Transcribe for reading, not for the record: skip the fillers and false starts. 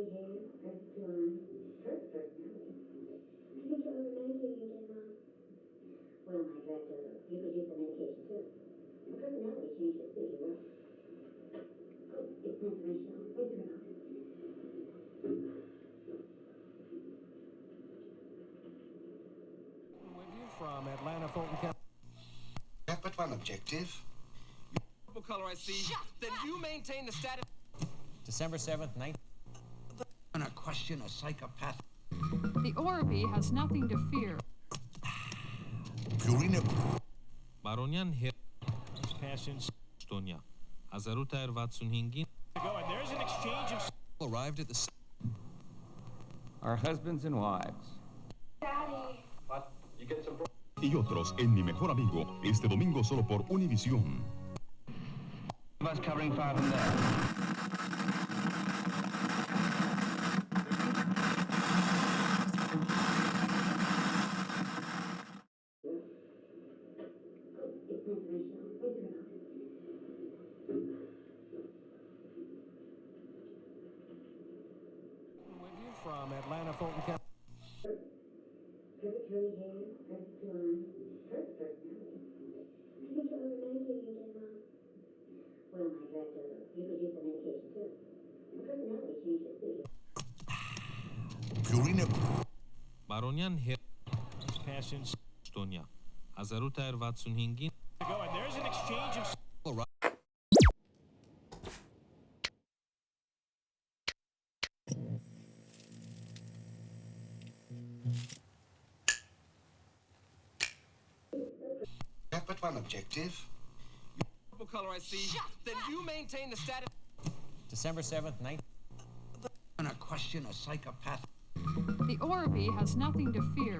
curly hair, perfect blonde, perfect personality. I think you're over-medicating again, Mom. Well, my director, you could use the medication too. A personality change would suit you well. Oh, it's time for my show. Where's the remote? With you from Atlanta, Fulton County. Have but one objective. Purple color I see. Then you maintain the status. December 7th, 19... Gonna question a psychopath. The Orby has nothing to fear. Purina. Baronian her passion Estonia. 1965-ին Go, and there's an exchange of... Arrived at the... Our husbands and wives. Y otros en Mi Mejor Amigo, este domingo solo por Univisión. Bus covering 5 and there. It's time for my show. Where's the remote? With you from Atlanta, Fulton County. Perfect curly hair, perfect blonde, perfect personality. I think you're over-medicating again, Mom. Well, my director, you could use the medication too. A personality change would suit you. Purina. Baronian her passion Estonia. 1965-ին Go, and there's an exchange of... Have but one objective. Purple color I see. Then you maintain the status. December 7th, 19... Gonna question a psychopath. The Orby has nothing to fear.